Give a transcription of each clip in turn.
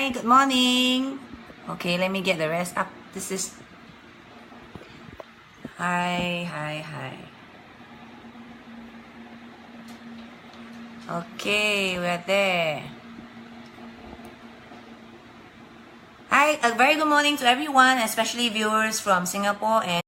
Hi, good morning. Okay, let me get the rest up. This is... Hi. Okay, we're there. Hi, a very good morning to everyone, especially viewers from Singapore, and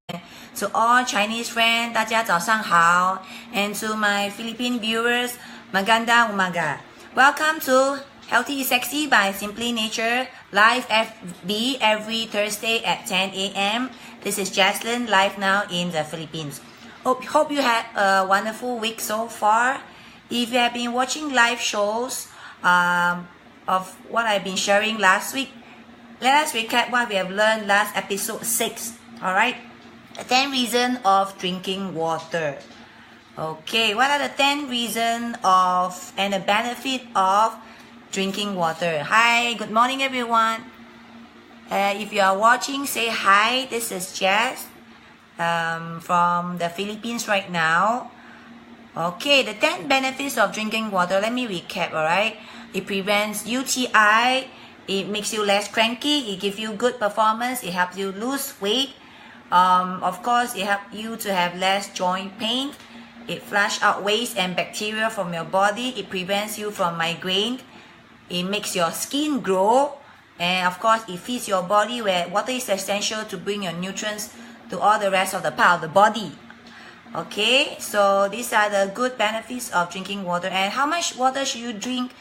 to all Chinese friends, 大家早上好. And to my Philippine viewers, magandang umaga. Welcome to Healthy is Sexy by Simply Nature, live FB every Thursday at 10 a.m. This is Jaslin, live now in the Philippines. Hope you had a wonderful week so far. If you have been watching live shows of what I've been sharing last week, let us recap what we have learned last episode 6. Alright? 10 reasons of drinking water. Okay, what are the 10 reasons of and the benefit of drinking water? Hi, good morning everyone. If you are watching, say hi. This is Jess from the Philippines right now. Okay, the 10 benefits of drinking water. Let me recap, alright? It prevents UTI. It makes you less cranky. It gives you good performance. It helps you lose weight. Of course, it helps you to have less joint pain. It flushes out waste and bacteria from your body. It prevents you from migraine. It makes your skin grow. And of course, it feeds your body, where water is essential to bring your nutrients to all the rest of the part of the body. Okay, so these are the good benefits of drinking water. And how much water should you drink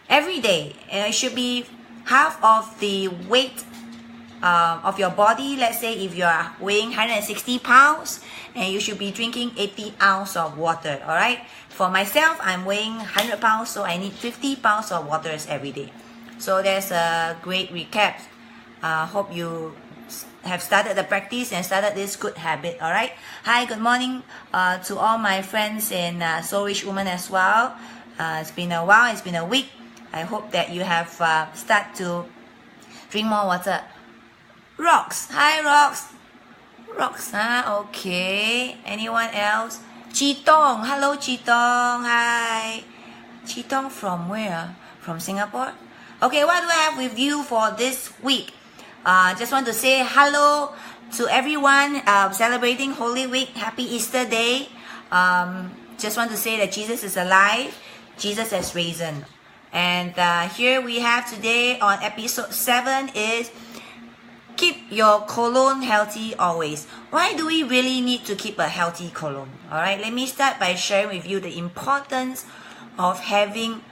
every day? It should be half of the weight of your body. Let's say if you are weighing 160 pounds, and you should be drinking 80 ounces of water. All right. For myself, I'm weighing 100 pounds, so I need 50 pounds of water every day. So there's a great recap. Hope you have started the practice and started this good habit. All right. Hi, good morning to all my friends in Soul Rich Woman as well. It's been a while. It's been a week. I hope that you have started to drink more water. Rocks. Hi, Rocks. Rocks, huh? Okay. Anyone else? Chitong. Hello, Chitong. Hi. Chitong from where? From Singapore? Okay, what do I have with you for this week? Just want to say hello to everyone celebrating Holy Week. Happy Easter Day. Just want to say that Jesus is alive. Jesus has risen. And here we have today on episode 7 is keep your colon healthy always. Why do we really need to keep a healthy colon? Alright, let me start by sharing with you the importance of having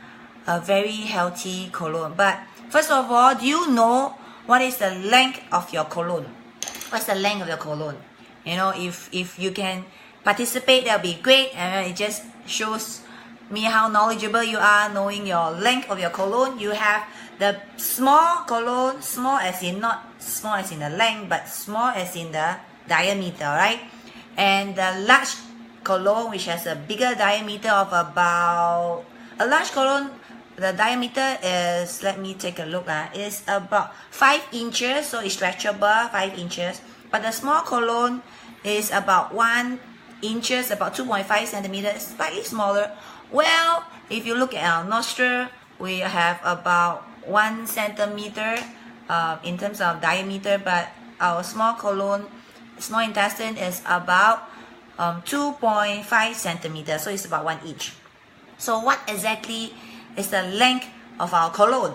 a very healthy colon. But first of all, do you know what is the length of your colon? What's the length of your colon? You know, if you can participate, that'll be great. And it just shows me how knowledgeable you are, knowing your length of your colon. You have the small colon, small as in not small as in the length, but small as in the diameter, right? And the large colon, which has a bigger diameter of about, a large colon, the diameter is, let me take a look, is about 5 inches, so it's stretchable, 5 inches. But the small colon is about 1 inches, about 2.5 centimeters, slightly smaller. Well, if you look at our nostril, we have about 1 centimeter in terms of diameter, but our small colon, small intestine is about 2.5 centimeters, so it's about 1 inch. So what exactly is the length of our colon?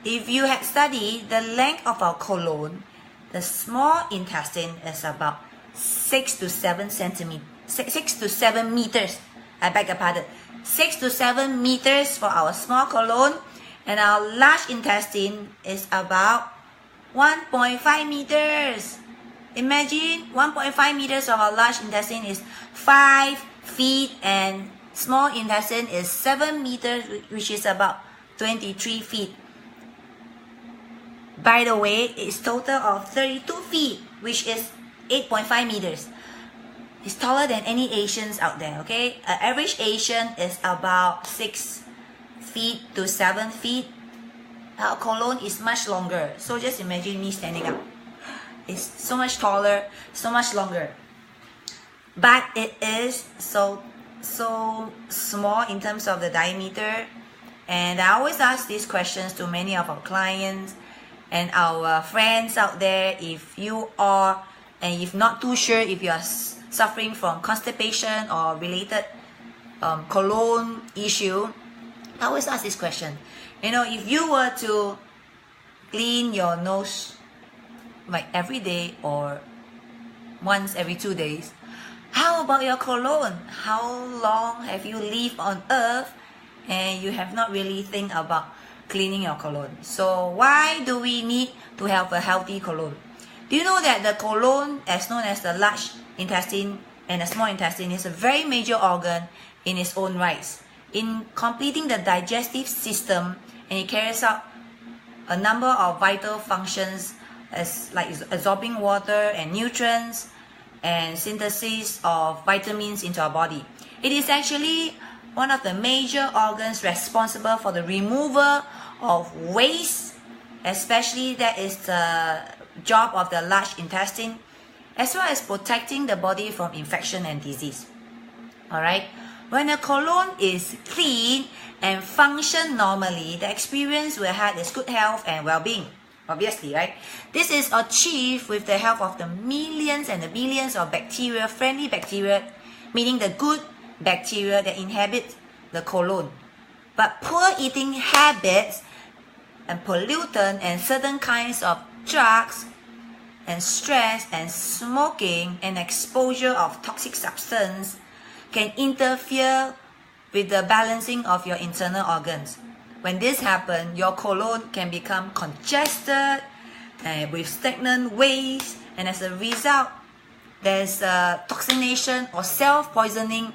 If you had studied the length of our colon, the small intestine is about 6 to 7 centimeters. 6 to 7 meters. I beg your pardon. 6 to 7 meters for our small colon, and our large intestine is about 1.5 meters. Imagine 1.5 meters of our large intestine is 5 feet, and small intestine is 7 meters, which is about 23 feet. By the way, it's total of 32 feet, which is 8.5 meters. It's taller than any Asians out there, okay? An average Asian is about 6 feet to 7 feet. Our colon is much longer. So just imagine me standing up. It's so much taller, so much longer. But it is so small in terms of the diameter. And I always ask these questions to many of our clients and our friends out there. If you are, and if not too sure if you are suffering from constipation or related colon issue, I always ask this question. You know, if you were to clean your nose like every day or once every 2 days, how about your colon? How long have you lived on earth and you have not really think about cleaning your colon? So why do we need to have a healthy colon? Do you know that the colon, as known as the large intestine and the small intestine, is a very major organ in its own rights in completing the digestive system, and it carries out a number of vital functions as like absorbing water and nutrients and synthesis of vitamins into our body. It is actually one of the major organs responsible for the removal of waste, especially that is the job of the large intestine, as well as protecting the body from infection and disease. Alright, when the colon is clean and function normally, the experience we had is good health and well-being. Obviously, right? This is achieved with the help of the millions and the billions of bacteria, friendly bacteria, meaning the good bacteria that inhabit the colon. But poor eating habits and pollutant and certain kinds of drugs and stress and smoking and exposure of toxic substance can interfere with the balancing of your internal organs. When this happens, your colon can become congested with stagnant waste, and as a result, there's toxination or self-poisoning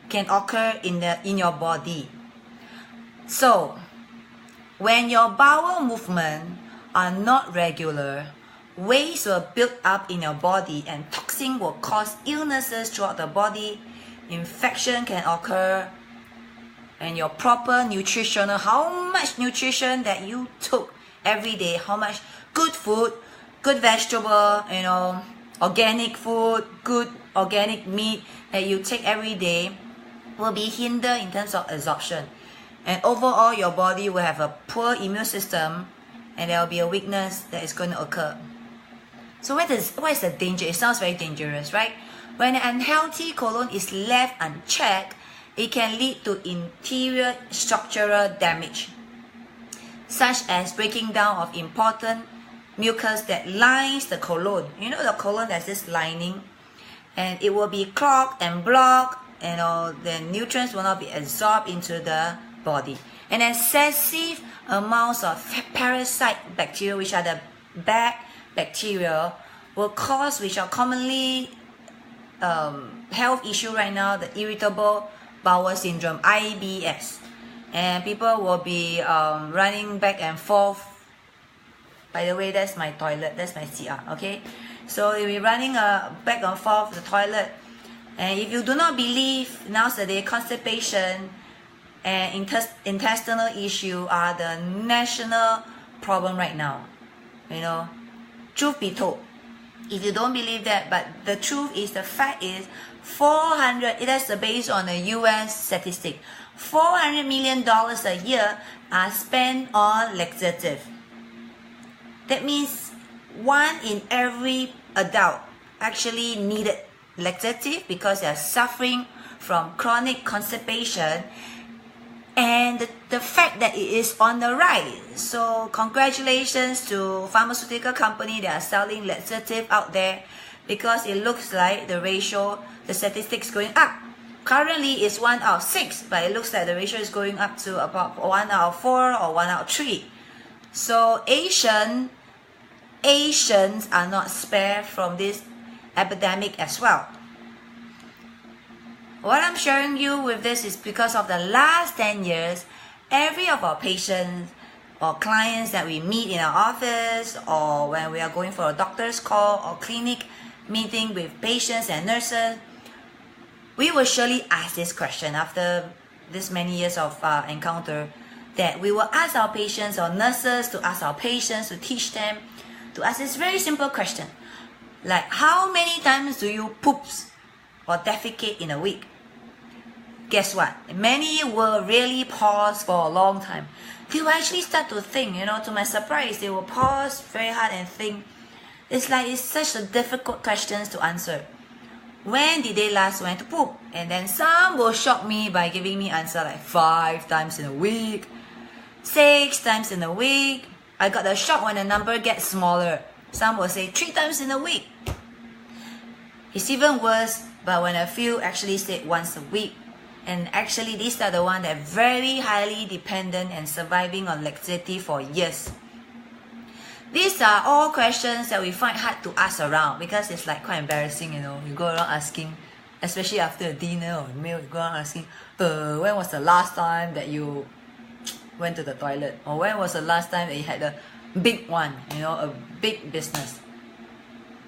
can occur in your body. So, when your bowel movements are not regular, waste will build up in your body and toxin will cause illnesses throughout the body. Infection can occur, and your proper nutritional, how much nutrition that you took every day, how much good food, good vegetable, you know, organic food, good organic meat that you take every day will be hindered in terms of absorption. And overall, your body will have a poor immune system, and there will be a weakness that is going to occur. So what is the danger? It sounds very dangerous, right? When an unhealthy colon is left unchecked, it can lead to interior structural damage, such as breaking down of important mucus that lines the colon. You know, the colon has this lining, and it will be clogged and blocked, and the nutrients will not be absorbed into the body. And excessive amounts of parasite bacteria, which are the bad bacteria, will cause, which are commonly health issue right now, the irritable bowel syndrome, IBS, and people will be running back and forth. By the way, that's my toilet, that's my CR, okay? So you'll be running back and forth the toilet, and if you do not believe, nowadays constipation and intestinal issue are the national problem right now. You know, truth be told, if you don't believe that, but the truth is, the fact is, 400, it is based on a US statistic, $400 million a year are spent on laxative. That means 1 in every adult actually needed laxative because they are suffering from chronic constipation, and the fact that it is on the rise. So congratulations to pharmaceutical company that are selling laxative out there, because it looks like the ratio, the statistics going up. Currently it's 1 out of 6, but it looks like the ratio is going up to about 1 out of 4 or 1 out of 3. So Asians are not spared from this epidemic as well. What I'm sharing you with this is because of the last 10 years, every of our patients or clients that we meet in our office, or when we are going for a doctor's call or clinic meeting with patients and nurses, we will surely ask this question after this many years of encounter, that we will ask our patients or nurses to ask our patients, to teach them, to ask this very simple question, like, how many times do you poop or defecate in a week? guess what? Many will really pause for a long time. They will actually start to think, to my surprise, they will pause very hard and think. It's such a difficult questions to answer. When did they last went to poop? And then some will shock me by giving me answer like 5 times in a week, 6 times in a week. I got a shock when the number gets smaller. Some will say 3 times in a week. It's even worse, but when a few actually say once a week. And actually these are the ones that are very highly dependent and surviving on laxative for years. These are all questions that we find hard to ask around because it's quite embarrassing, You go around asking, especially after a dinner or a meal, you go around asking, when was the last time that you went to the toilet? Or when was the last time that you had a big one, a big business?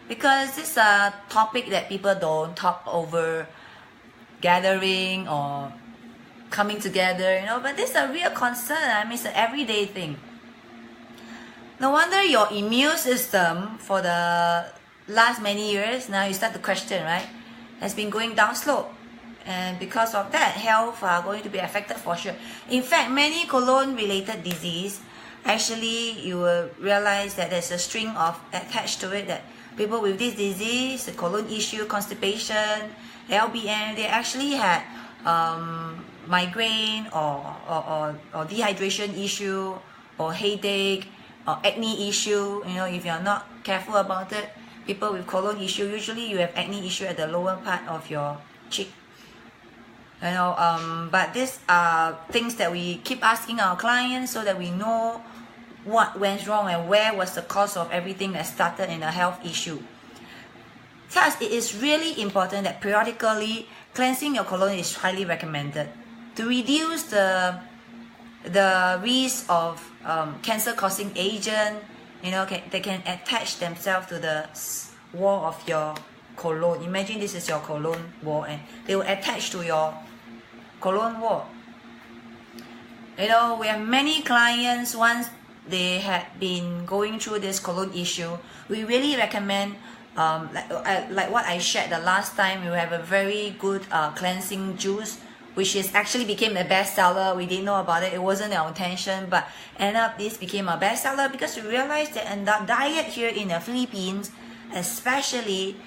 Because this is a topic that people don't talk over gathering or coming together, but this is a real concern. I mean, it's an everyday thing. No wonder your immune system for the last many years, now you start to question, right? Has been going down slope. And because of that, health are going to be affected for sure. In fact, many colon-related disease, actually, you will realize that there's a string of attached to it that people with this disease, the colon issue, constipation, LBM, they actually had migraine or dehydration issue or headache or acne issue. If you're not careful about it, people with colon issue, usually you have acne issue at the lower part of your cheek. But these are things that we keep asking our clients so that we know what went wrong and where was the cause of everything that started in a health issue. Thus, it is really important that periodically cleansing your colon is highly recommended to reduce the risk of cancer-causing agent. They can attach themselves to the wall of your colon. Imagine this is your colon wall, and they will attach to your colon wall. We have many clients, once they had been going through this colon issue, we really recommend like what I shared the last time. We have a very good cleansing juice, which is actually became a bestseller. We didn't know about it. It wasn't our intention, but end up this became a bestseller because we realized that in the diet here in the Philippines, especially,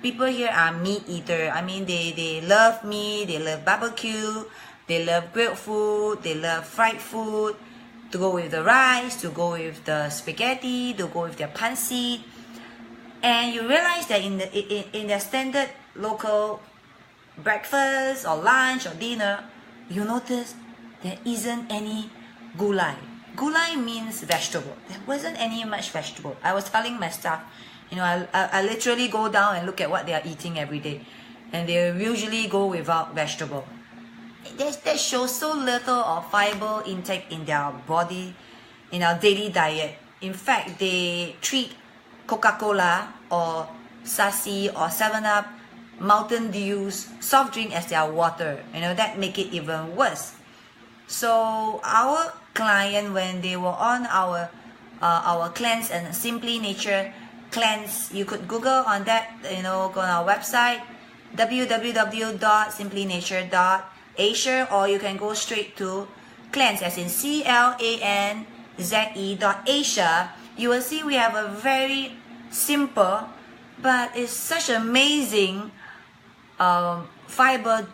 people here are meat eater. I mean, they love meat, they love barbecue, they love grilled food, they love fried food, to go with the rice, to go with the spaghetti, to go with their pancit. And you realize that in the standard local breakfast or lunch or dinner, you notice there isn't any gulai. Gulai means vegetable. There wasn't any much vegetable. I was telling my staff, I literally go down and look at what they are eating every day, and they usually go without vegetable. That shows so little of fiber intake in their body, in our daily diet. In fact, they treat Coca-Cola or Sasi or 7-Up, Mountain Dews, soft drink as their water. That make it even worse. So our client, when they were on our Cleanze and Simply Nature Cleanze, you could Google on that, go on our website, www.simplynature.asia, or you can go straight to Cleanze, as in CLANZE.asia. You will see we have a very simple, but it's such amazing fiber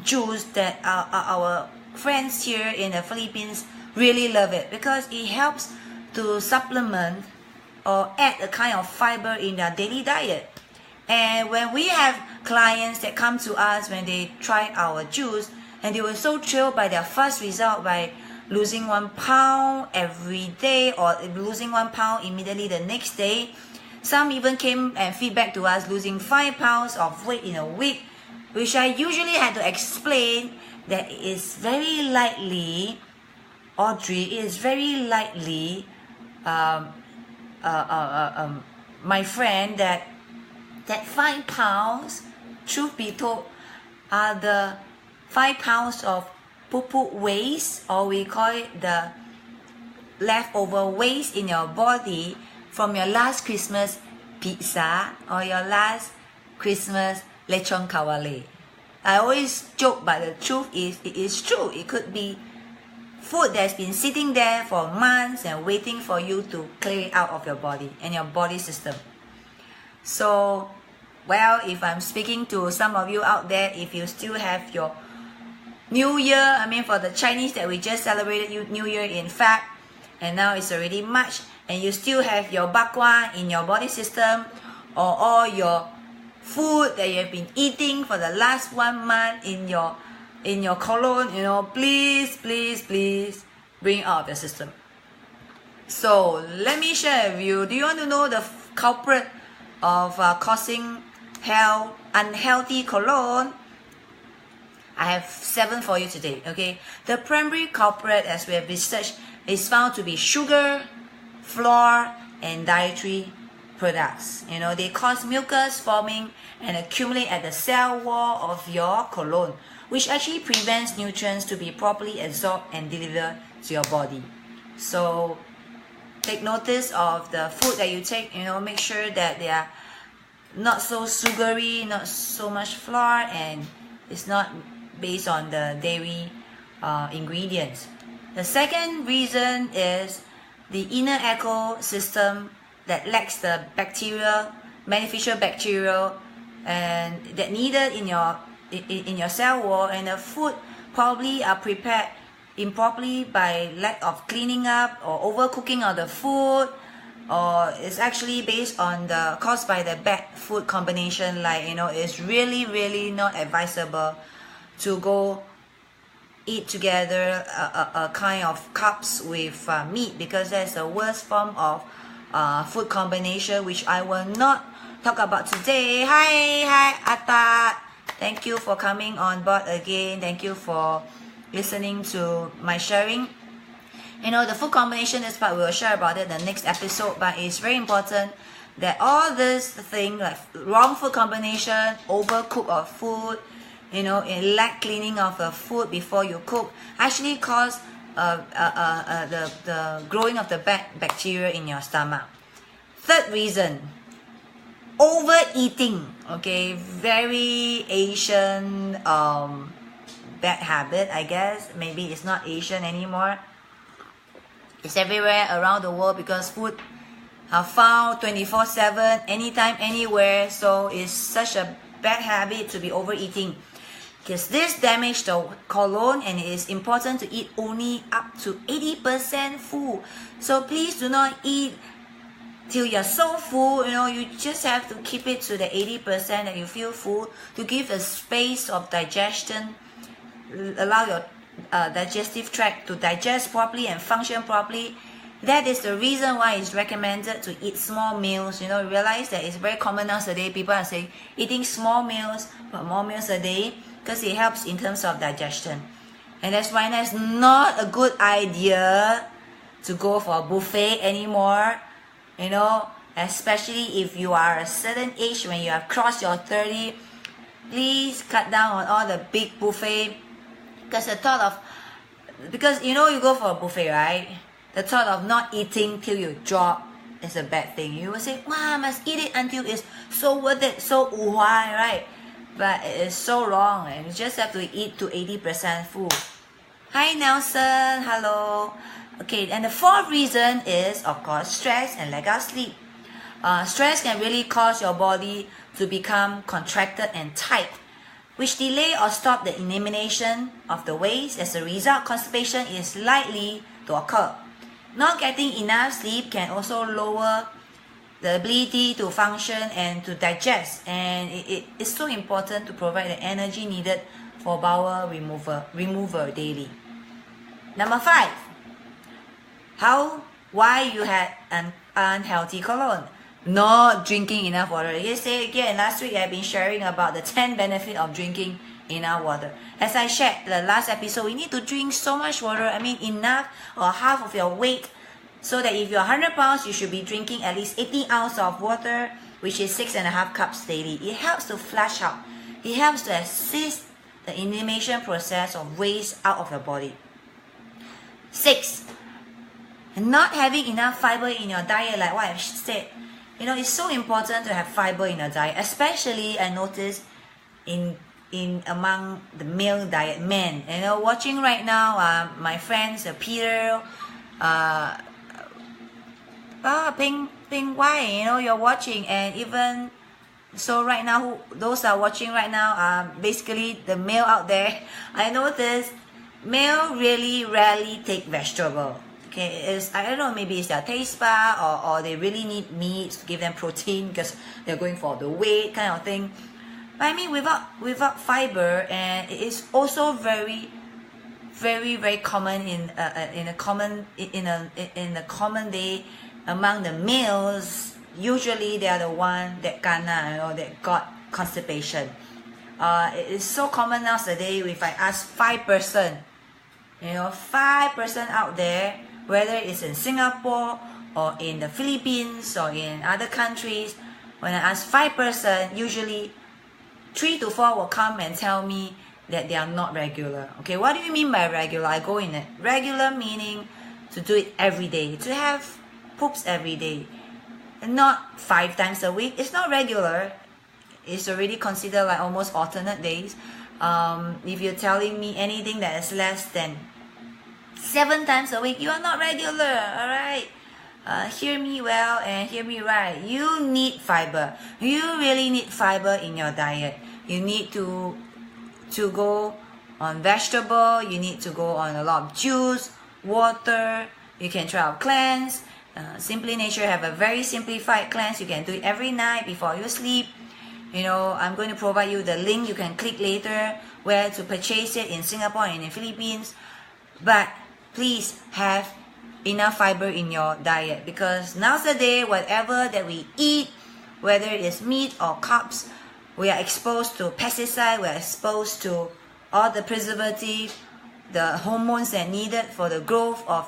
juice that our friends here in the Philippines really love it, because it helps to supplement or add a kind of fiber in their daily diet. And when we have clients that come to us when they try our juice, and they were so thrilled by their first result, by losing 1 pound every day or losing 1 pound immediately the next day. Some even came and feedback to us losing 5 pounds of weight in a week, which I usually had to explain that it is very likely, Audrey, it is very likely, my friend, that 5 pounds, truth be told, are the 5 pounds of poo-poo waste, or we call it the leftover waste in your body from your last Christmas pizza or your last Christmas lechon kawale. I always joke, but the truth is, it is true. It could be food that's been sitting there for months and waiting for you to clear it out of your body and your body system. So, well, if I'm speaking to some of you out there, if you still have your New Year, I mean for the Chinese that we just celebrated New Year in Feb, and now it's already March, and you still have your bakwa in your body system, or all your food that you have been eating for the last 1 month in your colon, you know, please bring out of your system. So let me share with you. Do you want to know the culprit of causing unhealthy colon? I have 7 for you today. Okay, the primary culprit, as we have researched, is found to be sugar, flour, and dietary products. You know, they cause mucus forming and accumulate at the cell wall of your colon, which actually prevents nutrients to be properly absorbed and delivered to your body. So take notice of the food that you take. You know, make sure that they are not so sugary, not so much flour, and it's not based on the dairy ingredients. The second reason is the inner ecosystem that lacks the beneficial bacteria, and that needed in your cell wall, and the food probably are prepared improperly by lack of cleaning up or overcooking of the food, or it's actually based on caused by the bad food combination. Like, you know, it's really not advisable to go eat together a kind of carbs with meat, because that's the worst form of food combination, which I will not talk about today. Hi Atta, thank you for coming on board again. Thank you for listening to my sharing. You know, the food combination is part, we will share about it in the next episode, but it's very important that all this thing, like wrong food combination, overcook of food, you know, and lack cleaning of the food before you cook, actually cause the growing of the bad bacteria in your stomach. Third reason, overeating. Okay, very Asian bad habit, I guess. Maybe it's not Asian anymore. It's everywhere around the world, because food are found 24/7, anytime, anywhere. So it's such a bad habit to be overeating, because this damages the colon, and it is important to eat only up to 80% full. So please do not eat till you're so full. You know, you just have to keep it to the 80% that you feel full, to give a space of digestion, allow your digestive tract to digest properly and function properly. That is the reason why it's recommended to eat small meals. You know, realize that it's very common nowadays. People are saying eating small meals, but more meals a day, because it helps in terms of digestion. And that's why that's not a good idea to go for a buffet anymore. You know, especially if you are a certain age, when you have crossed your 30, please cut down on all the big buffet. Because you know, you go for a buffet, right? The thought of not eating till you drop is a bad thing. You will say, wow, I must eat it until it's so worth it, so why, right? But it is so wrong, and you just have to eat to 80% full. Hi Nelson, hello. Okay, and the fourth reason is, of course, stress and lack of sleep. Stress can really cause your body to become contracted and tight, which delay or stop the elimination of the waste. As a result, constipation is likely to occur. Not getting enough sleep can also lower the ability to function and to digest, and it is so important to provide the energy needed for bowel removal daily. Number 5, why you had an unhealthy colon? Not drinking enough water. Yesterday, again, last week I've been sharing about the 10 benefits of drinking enough water. As I shared the last episode, we need to drink so much water. I mean, enough or half of your weight, so that if you're 100 pounds, you should be drinking at least 80 ounces of water, which is 6.5 cups daily. It helps to flush out. It helps to assist the elimination process of waste out of your body. 6, not having enough fiber in your diet, like what I've said. You know, it's so important to have fiber in your diet, especially I noticed in in among the male diet men. You know, watching right now, my friends, Peter, Ping Wai, you know, you're watching, and even so right now, those are watching right now are basically the male out there. I noticed male really rarely take vegetable. Okay, I don't know, maybe it's their taste bar, or they really need meat to give them protein because they're going for the weight kind of thing. But I mean, without fiber, and it is also very common in a common day among the males. Usually they are the one that kena, you know, that got constipation. It is so common nowadays. If I ask 5%, you know, 5% out there, whether it's in Singapore or in the Philippines or in other countries, when I ask 5%, usually 3 to 4 will come and tell me that they are not regular. Okay, what do you mean by regular? I go in it. Regular meaning to do it every day, to have poops every day, not 5 times a week. It's not regular. It's already considered like almost alternate days. If you're telling me anything that is less than 7 times a week, you are not regular. All right, hear me well and hear me right. You need fiber. You really need fiber in your diet. You need to go on vegetable. You need to go on a lot of juice, water. You can try out Cleanze. Simply Nature have a very simplified cleanse. You can do it every night before you sleep. You know, I'm going to provide you the link. You can click later where to purchase it in Singapore and in the Philippines. But please have enough fiber in your diet, because nowadays whatever that we eat, whether it is meat or carbs, we are exposed to pesticide. We are exposed to all the preservative, the hormones that needed for the growth of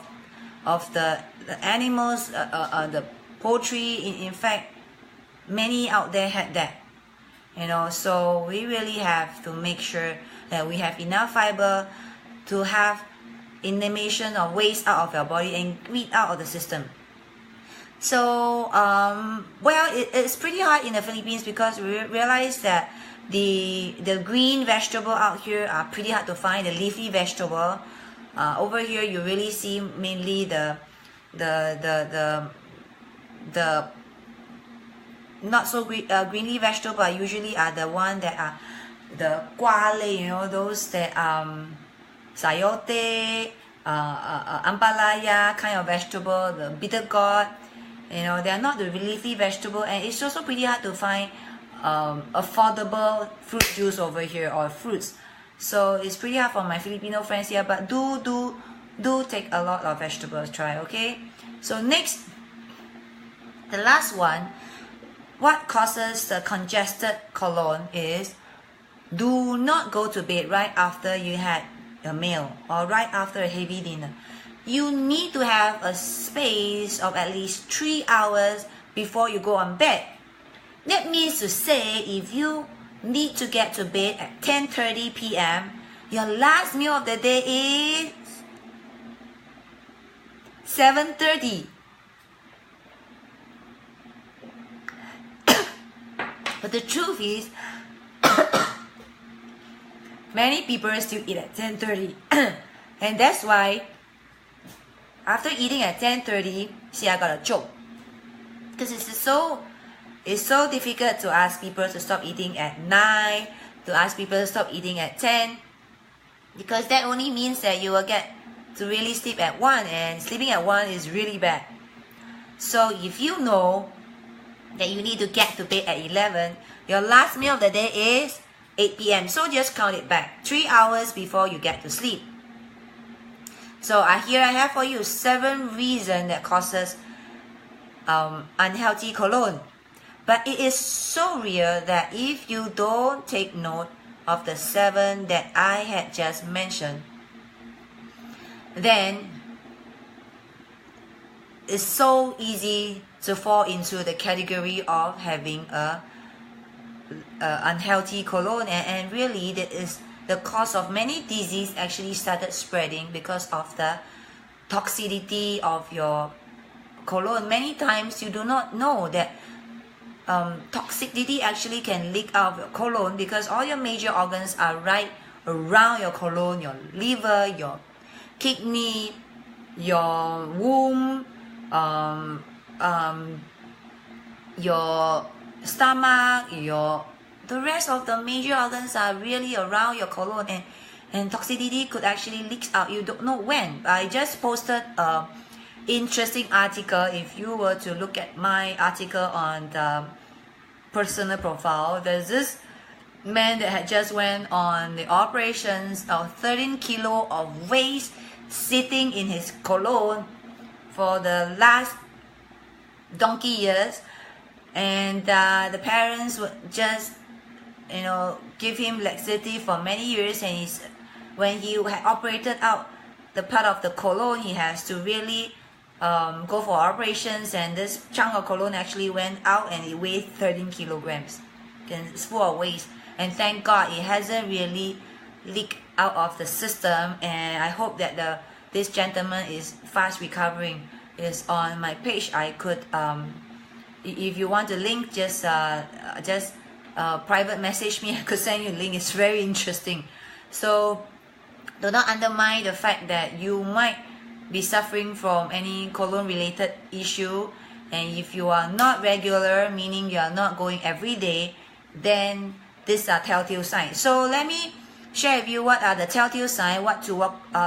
the animals, the poultry. In fact, many out there had that, you know. So we really have to make sure that we have enough fiber to have elimination of waste out of your body and weed out of the system. So well, it's pretty hard in the Philippines because we realize that the green vegetable out here are pretty hard to find. The leafy vegetable over here, you really see mainly the not so greeny vegetable, but usually are the one that are the guale, you know, those that sayote, ampalaya kind of vegetable, the bitter gourd, you know, they are not the leafy vegetable, and it's also pretty hard to find affordable fruit juice over here or fruits. So it's pretty hard for my Filipino friends here, but do take a lot of vegetables, try, okay? So next, the last one, what causes the congested colon is do not go to bed right after you had a meal or right after a heavy dinner. You need to have a space of at least 3 hours before you go on bed. That means to say, if you need to get to bed at 10:30 p.m., your last meal of the day is 7:30. But the truth is, many people still eat at 10:30. And that's why after eating at 10:30, see, I got a choke. Because it's so difficult to ask people to stop eating at 9, to ask people to stop eating at 10. Because that only means that you will get to really sleep at 1, and sleeping at 1 is really bad. So if you know that you need to get to bed at 11, your last meal of the day is 8 p.m. So just count it back, 3 hours before you get to sleep. So here I have for you 7 reasons that causes unhealthy colon. But it is so real that if you don't take note of the 7 that I had just mentioned, then it's so easy to fall into the category of having a unhealthy colon, and really that is the cause of many diseases actually started spreading because of the toxicity of your colon. Many times you do not know that toxicity actually can leak out of your colon, because all your major organs are right around your colon, your liver, your kidney, your womb, your stomach, the rest of the major organs are really around your colon, and toxicity could actually leak out. You don't know when. I just posted a interesting article. If you were to look at my article on the personal profile, there's this man that had just went on the operations of 13 kilo of waste sitting in his colon for the last donkey years, and the parents would just give him laxative for many years, and when he had operated out the part of the colon, he has to really go for operations, and this chunk of colon actually went out, and it weighed 13 kilograms, and it's full of waste. And thank God it hasn't really leaked out of the system, and I hope that this gentleman is fast recovering. It's on my page. I could if you want the link, just private message me. I could send you a link. It's very interesting. So do not undermine the fact that you might be suffering from any colon related issue, and if you are not regular, meaning you are not going every day, then these are telltale signs. So let me share with you what are the telltale signs, what to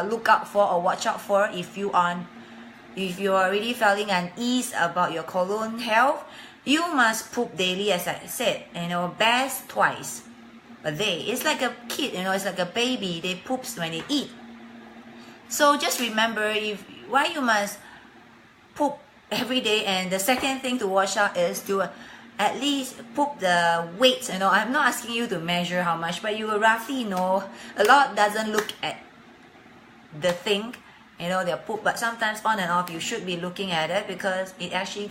look out for or watch out for if you are really feeling unease about your colon health. You must poop daily, as I said, best twice a day. It's like a kid, it's like a baby. They poops when they eat. So just remember why you must poop every day. And the second thing to watch out is to at least poop the weight. I'm not asking you to measure how much, but you will roughly know. A lot doesn't look at the thing, their poop, but sometimes on and off you should be looking at it, because it actually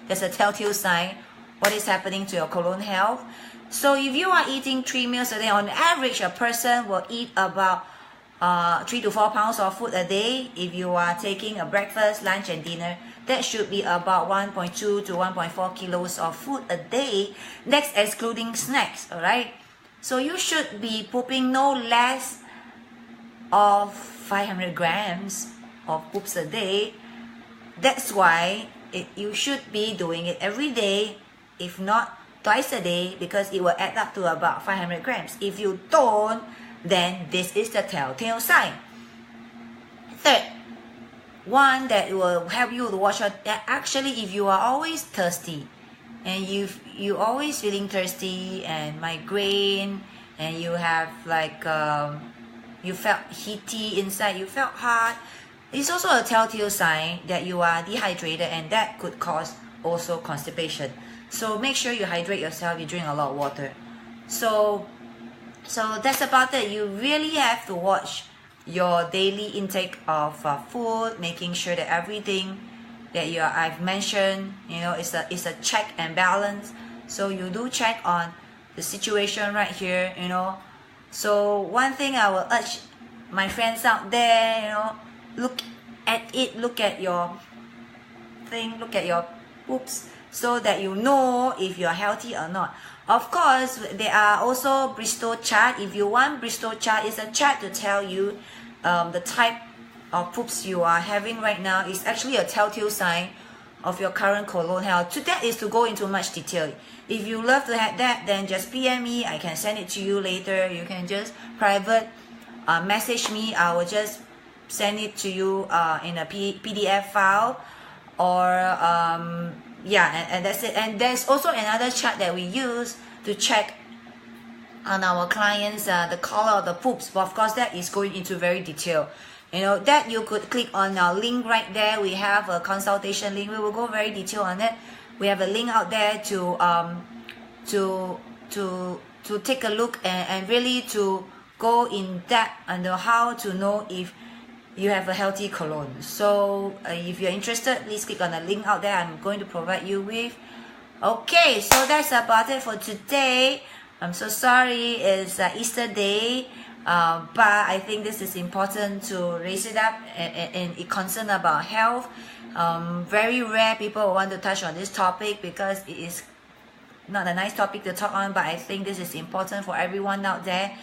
there's a telltale sign what is happening to your colon health. So if you are eating 3 meals a day, on average a person will eat about 3 to 4 pounds of food a day. If you are taking a breakfast, lunch and dinner, that should be about 1.2 to 1.4 kilos of food a day. That's excluding snacks, alright? So you should be pooping no less of 500 grams of poops a day. That's why you should be doing it every day, if not twice a day, because it will add up to about 500 grams. If you don't, then this is the telltale sign. Third one that will help you to watch out, that actually if you are always thirsty, and you always feeling thirsty and migraine, and you have like you felt heaty inside, you felt hot, it's also a telltale sign that you are dehydrated, and that could cause also constipation. So make sure you hydrate yourself, you drink a lot of water. So that's about it. You really have to watch your daily intake of food, making sure that everything that I've mentioned, is a check and balance. So you do check on the situation right here, So one thing I will urge my friends out there, look at it, look at your thing, look at your poops, so that you know if you're healthy or not. Of course, there are also Bristol chart. If you want Bristol chart, it's a chart to tell you the type of poops you are having right now. It's actually a telltale sign of your current colon health. To that is to go into much detail. If you love to have that, then just PM me. I can send it to you later. You can just private message me. I will just send it to you in a PDF file, or and that's it. And there's also another chart that we use to check on our clients the color of the poops. But of course, that is going into very detail. That you could click on our link right there. We have a consultation link. We will go very detailed on it. We have a link out there to take a look and really to go in depth on how to know if you have a healthy colon. So if you're interested, please click on the link out there. I'm going to provide you with. Okay, so that's about it for today. I'm so sorry, it's Easter day, but I think this is important to raise it up, and it concern about health. Very rare people want to touch on this topic, because it is not a nice topic to talk on, but I think this is important for everyone out there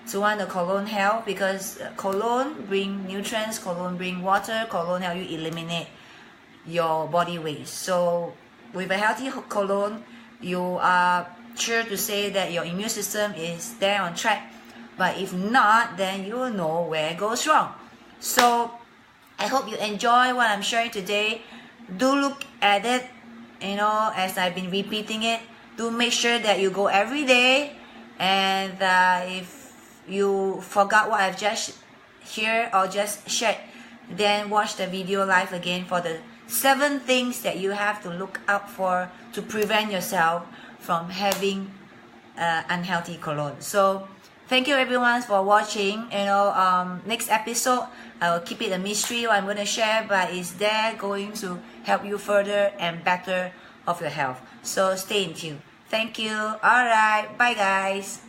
to want the colon health, because colon bring nutrients, colon bring water, colon help you eliminate your body waste. So with a healthy colon, you are sure to say that your immune system is there on track. But if not, then you will know where it goes wrong. So I hope you enjoy what I'm sharing today. Do look at it, as I've been repeating it. Do make sure that you go every day. And if you forgot what I've just shared or just shared, then watch the video live again for the 7 things that you have to look out for to prevent yourself from having unhealthy colon. So thank you everyone for watching. Next episode I will keep it a mystery what I'm going to share, but is there going to help you further and better of your health. So stay in tune. Thank you. Alright, bye guys.